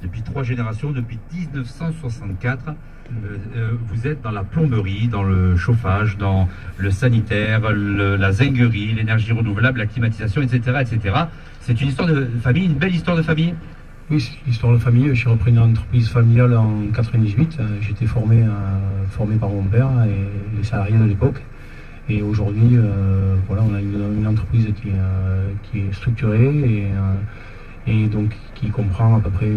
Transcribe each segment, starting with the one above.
depuis 3 générations, depuis 1964. Vous êtes dans la plomberie, dans le chauffage, dans le sanitaire, la zinguerie, l'énergie renouvelable, la climatisation, etc., etc. C'est une histoire de famille, une belle histoire de famille. Oui, c'est l'histoire de famille. J'ai repris une entreprise familiale en 98. J'étais formé par mon père et les salariés de l'époque. Et aujourd'hui, voilà, on a une entreprise qui est structurée et donc qui comprend à peu près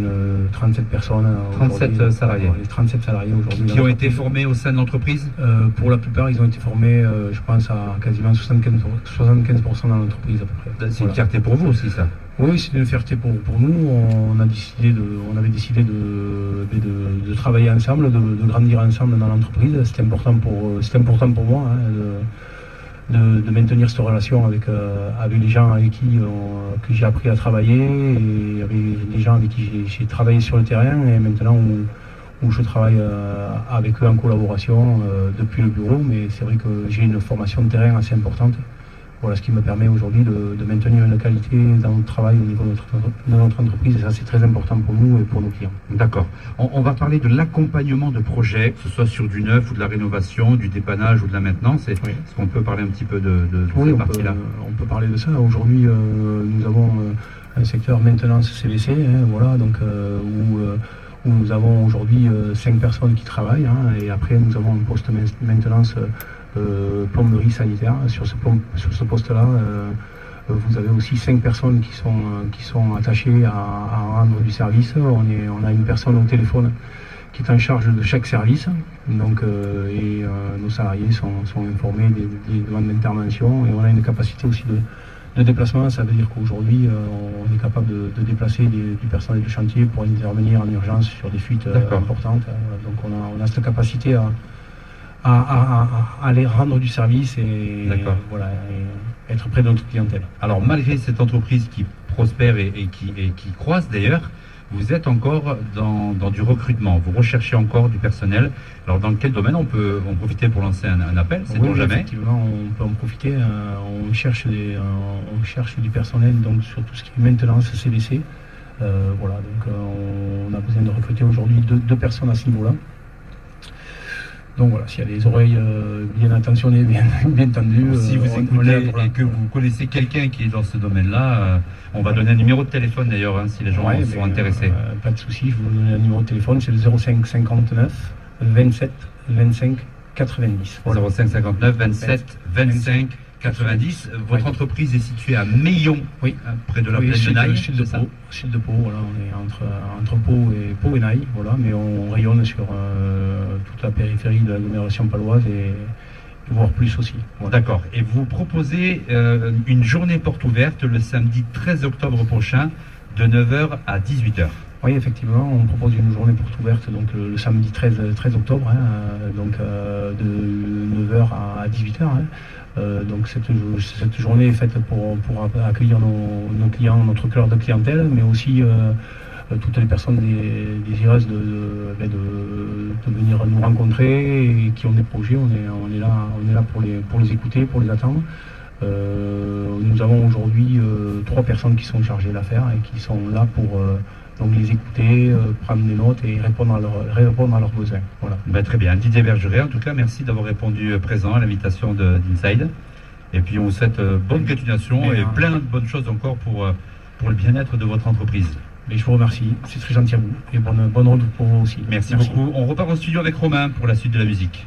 37 personnes. 37 salariés. 37 salariés aujourd'hui. Qui ont été formés au sein de l'entreprise? Pour la plupart, ils ont été formés, je pense, à quasiment 75% dans l'entreprise à peu près. C'est une fierté pour vous aussi, ça? Oui, c'est une fierté pour nous. On avait décidé de travailler ensemble, de grandir ensemble dans l'entreprise. C'était important pour moi de maintenir cette relation avec les gens avec qui j'ai appris à travailler et avec les gens avec qui j'ai travaillé sur le terrain et maintenant où je travaille avec eux en collaboration depuis le bureau. Mais c'est vrai que j'ai une formation de terrain assez importante. Voilà ce qui me permet aujourd'hui de maintenir une qualité dans notre travail au niveau de notre entreprise, et ça c'est très important pour nous et pour nos clients. D'accord. On va parler de l'accompagnement de projets, que ce soit sur du neuf ou de la rénovation, du dépannage ou de la maintenance. Est-ce qu'on peut parler un petit peu de cette partie-là? On peut parler de ça. Aujourd'hui, nous avons un secteur maintenance CVC, voilà, donc, où nous avons aujourd'hui 5 personnes qui travaillent, et après nous avons un poste maintenance plomberie sanitaire. Sur ce poste-là, vous avez aussi 5 personnes qui sont attachées à rendre du service. On a une personne au téléphone qui est en charge de chaque service. Donc, nos salariés sont informés des demandes d'intervention et on a une capacité aussi de déplacement. Ça veut dire qu'aujourd'hui, on est capable de déplacer du personnel de chantier pour intervenir en urgence sur des fuites importantes. Donc, on a cette capacité à aller rendre du service et, voilà, et être près de notre clientèle. Alors malgré cette entreprise qui prospère et qui croise d'ailleurs, vous êtes encore dans du recrutement, vous recherchez encore du personnel. Alors dans quel domaine? On peut en profiter pour lancer un appel, sait-on jamais? Effectivement, on peut en profiter. On cherche du personnel donc sur tout ce qui est maintenance CVC. Voilà, donc on a besoin de recruter aujourd'hui deux personnes à ce niveau-là. Donc voilà, s'il y a des oreilles bien intentionnées, bien tendues. Si vous écoutez et que vous connaissez quelqu'un qui est dans ce domaine-là, on va donner un numéro de téléphone d'ailleurs, si les gens sont intéressés. Pas de souci, je vais vous donner un numéro de téléphone, c'est le 05 59 27 25 90. Voilà. 05 59 27 25 90. Votre entreprise est située à Meillon, près de la plaine de Naï. Sud de Pau, voilà, on est entre Pau et Naï, voilà, mais on rayonne sur toute la périphérie de l'agglomération paloise et voire plus aussi. Voilà. D'accord. Et vous proposez une journée porte ouverte le samedi 13 octobre prochain de 9h à 18h. Oui, effectivement, on propose une journée porte ouverte donc le samedi 13 octobre, donc de 9h à 18h. Donc cette journée est faite pour accueillir nos clients, notre cœur de clientèle, mais aussi toutes les personnes désireuses de venir nous rencontrer et qui ont des projets. On est là pour les écouter, pour les attendre. Nous avons aujourd'hui 3 personnes qui sont chargées d'affaires et qui sont là pour donc les écouter, prendre des notes et répondre à leurs besoins. Voilà. Ben, très bien. Didier Bergeret, en tout cas, merci d'avoir répondu présent à l'invitation d'Inside. Et puis on vous souhaite bonne continuation et plein de bonnes choses encore pour le bien-être de votre entreprise. Mais je vous remercie, c'est très gentil à vous et bonne route pour vous aussi. Merci beaucoup. On repart au studio avec Romain pour la suite de la musique.